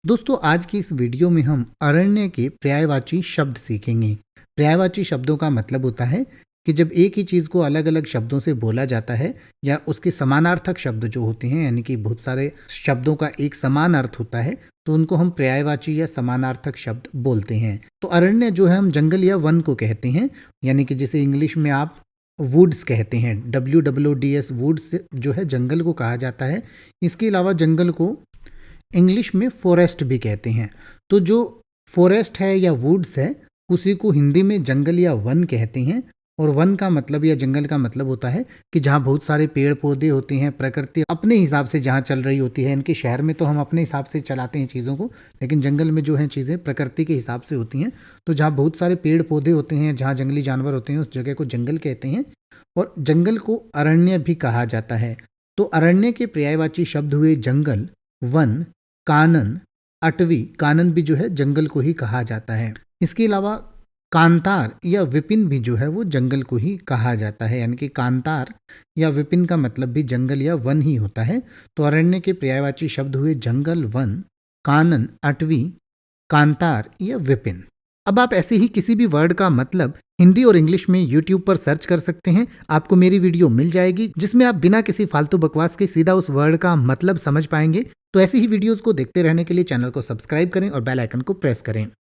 दोस्तों आज की इस वीडियो में हम अरण्य के पर्यायवाची शब्द सीखेंगे। पर्यायवाची शब्दों का मतलब होता है कि जब एक ही चीज़ को अलग अलग शब्दों से बोला जाता है या उसके समानार्थक शब्द जो होते हैं, यानी कि बहुत सारे शब्दों का एक समान अर्थ होता है, तो उनको हम पर्यायवाची या समानार्थक शब्द बोलते हैं। तो अरण्य जो है हम जंगल या वन को कहते हैं, यानी कि जिसे इंग्लिश में आप वुड्स कहते हैं। WWDS वुड्स जो है जंगल को कहा जाता है। इसके अलावा जंगल को इंग्लिश में फॉरेस्ट भी कहते हैं। तो जो फॉरेस्ट है या वुड्स है उसी को हिंदी में जंगल या वन कहते हैं। और वन का मतलब या जंगल का मतलब होता है कि जहाँ बहुत सारे पेड़ पौधे होते हैं, प्रकृति अपने हिसाब से जहाँ चल रही होती है। इनके शहर में तो हम अपने हिसाब से चलाते हैं चीज़ों को, लेकिन जंगल में जो है चीज़ें प्रकृति के हिसाब से होती हैं। तो जहाँ बहुत सारे पेड़ पौधे होते हैं, जहाँ जंगली जानवर होते हैं, उस जगह को जंगल कहते हैं। और जंगल को अरण्य भी कहा जाता है। तो अरण्य के पर्यायवाची शब्द हुए जंगल, वन, कानन, अटवी। कानन भी जो है जंगल को ही कहा जाता है। इसके अलावा कांतार या विपिन भी जो है वो जंगल को ही कहा जाता है, यानी कि कांतार या विपिन का मतलब भी जंगल या वन ही होता है। तो अरण्य के पर्यायवाची शब्द हुए जंगल, वन, कानन, अटवी, कांतार या विपिन। अब आप ऐसे ही किसी भी वर्ड का मतलब हिंदी और इंग्लिश में YouTube पर सर्च कर सकते हैं। आपको मेरी वीडियो मिल जाएगी जिसमें आप बिना किसी फालतू बकवास के सीधा उस वर्ड का मतलब समझ पाएंगे। तो ऐसी ही वीडियोस को देखते रहने के लिए चैनल को सब्सक्राइब करें और बेल आइकन को प्रेस करें।